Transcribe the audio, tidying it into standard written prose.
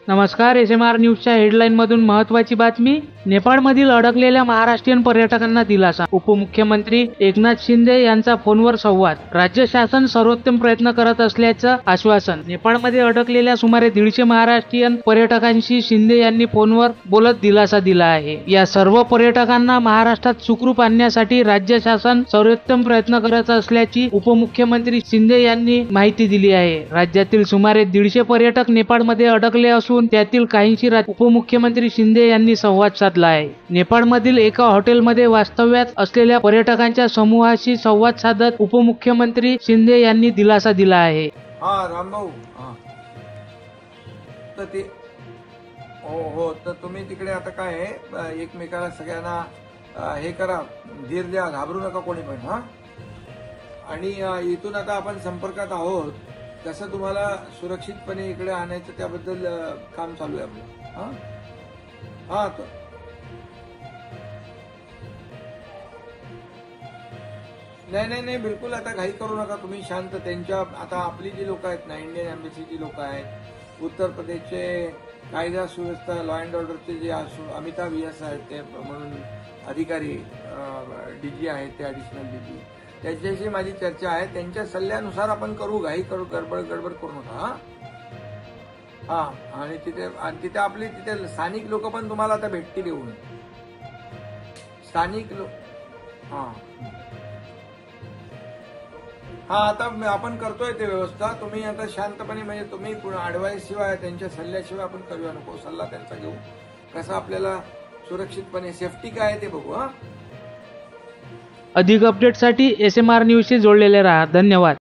नमस्कार. SMR न्यूजच्या हेडलाईनमधून महत्त्वाची बातमी. नेपाळमधील अडकलेल्या महाराष्ट्रीयन पर्यटकांना दिलासा. उपमुख्यमंत्री एकनाथ शिंदे यांचा फोनवर संवाद. राज्य शासन सर्वोत्तम प्रयत्न करत असल्याचं आश्वासन. नेपाळमध्ये अडकलेल्या सुमारे 150 महाराष्ट्रीयन पर्यटकांशी शिंदे यांनी फोनवर बोलत दिलासा दिला आहे. या सर्व पर्यटकांना महाराष्ट्रात सुखरूप आणण्यासाठी राज्य शासन सर्वोत्तम प्रयत्न करत असल्याची उपमुख्यमंत्री शिंदे यांनी माहिती दिली आहे. राज्यातील सुमारे 150 पर्यटक नेपाळमध्ये अडकले असून त्यातील काहींशी उपमुख्यमंत्री शिंदे यांनी संवाद साधला आहे. नेपाळमधील एका हॉटेलमध्ये वास्तव्यात असलेल्या पर्यटकांच्या समूहाशी संवाद साधत उपमुख्यमंत्री शिंदे यांनी दिलासा दिला आहे. रामभाऊ, तर ते हो तर तुम्ही तिकडे आता काय आहे, एकमेकाला सगळ्यांना हे करा, धीर द्या, घाबरू नका कोणी पण. आणि इथून आता आपण संपर्कात आहोत. कसं तुम्हाला सुरक्षितपणे इकडे आणायचं त्याबद्दल काम चालू आहे आपलं. नाही बिलकुल आता घाई करू नका तुम्ही, शांत. त्यांच्या आता आपली जी लोक आहेत ना, इंडियन एम्बसीची लोक आहेत, उत्तर प्रदेशचे कायदा सुव्यवस्था लॉ अँड ऑर्डरचे जे अमिताभ यस आहेत ते म्हणून अधिकारी, DG आहेत ते, ॲडिशनल DG, त्याच्याशी माझी चर्चा आहे. त्यांच्या सल्ल्यानुसार आपण करू, घाई करू, गडबड करू नका. आणि तिथे आपली तिथे स्थानिक लोक पण तुम्हाला आता भेटतील येऊन. स्थानिक लोक आता आपण करतोय ते व्यवस्था. तुम्ही आता शांतपणे, म्हणजे तुम्ही ऍडवाइस शिवाय, त्यांच्या सल्ल्याशिवाय आपण करूया नको. सल्ला त्यांचा घेऊ, कसं आपल्याला सुरक्षितपणे, सेफ्टी काय आहे ते बघू. अधिक अपडेटसाठी SMR न्यूजशी जोडलेले राहा. धन्यवाद.